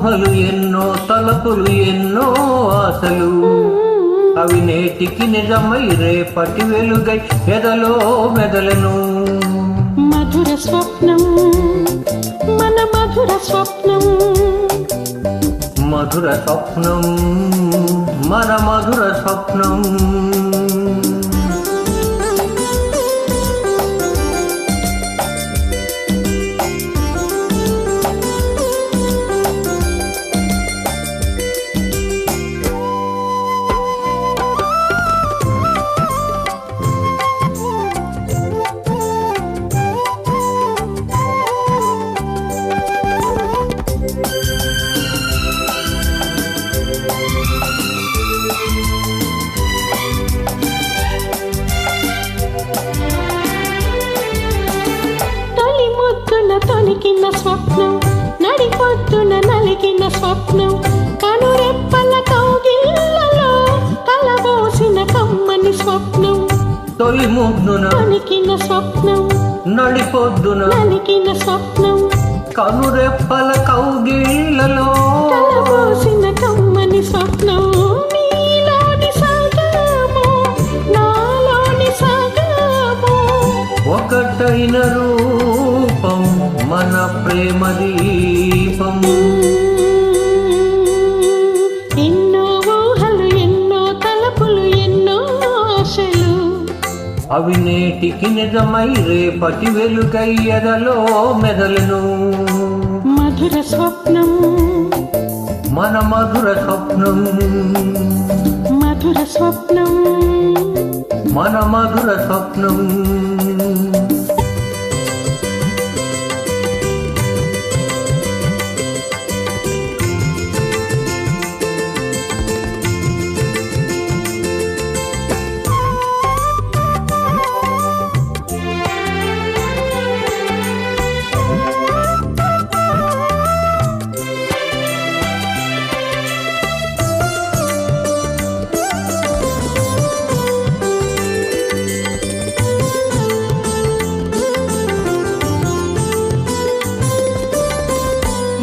ఊహలు ఎన్నో తలపులు ఎన్నో ఆశలు అవి నేటికి నిజమై రేపటి వెలుగై ఎదలో మెదలను మధుర స్వప్నం మన మధుర స్వప్నం మధుర స్వప్నం మన మధుర స్వప్నం తొలికిన స్వప్నం నడిపొద్దున నలిగిన స్వప్నం కనురెప్పల కౌగిళ్ళలో కలబోసిన కమ్మని స్వప్నం తొలి ముగ్గున తొలికిన స్వప్నం నడిపొద్దున నలిగిన స్వప్నం కనురెప్పల కౌగిళ్ళలో కలబోసిన కమ్మని స్వప్నం నీలోని సాగము నాలోని సాగము ఒకటైన రూపం మన ప్రేమ దీపం ఎన్నో ఊహలు ఎన్నో తలపులు ఎన్నో ఆశలు అవి నేటికి నిజమై రేపటి వెలుగై ఎదలో మెదలను మధుర స్వప్నం మన మధుర స్వప్నం మధుర స్వప్నం మన మధుర స్వప్నం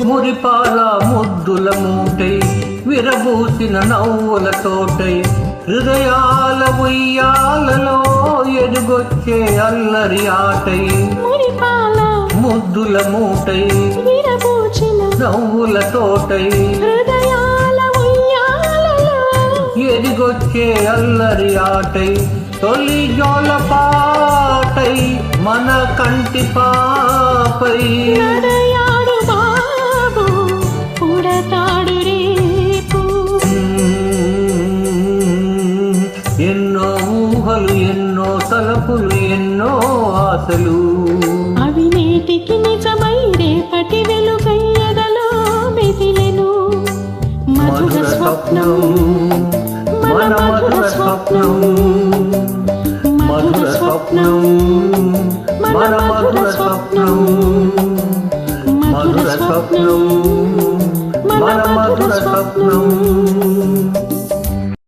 మురిపాల ముద్దుల మూటై విరబూసిన నవ్వుల తోటై హృదయాల ఉయ్యాలలో ఎదుగొచ్చే అల్లరి ఆటై మురిపాల ముద్దుల మూటై విరబూచిన నవ్వుల తోటై హృదయాల ఉయ్యాలలో ఎదిగొచ్చే అల్లరి ఆటై తొలి జోల పాటై మన కంటి పాపై నడయాడు బాబు పుడతాడు రేపు ఎన్నో ఊహలు ఎన్నో తలపులు ఎన్నో ఆశలు అవి నేటికి నిజమై రేపటి వెలుగై ఎదలో మెదిలెను మధుర స్వప్నం మన మధుర స్వప్నం మధుర స్వప్నం మన మధుర స్వప్నం మధుర స్వప్నం మన మధుర స్వప్నం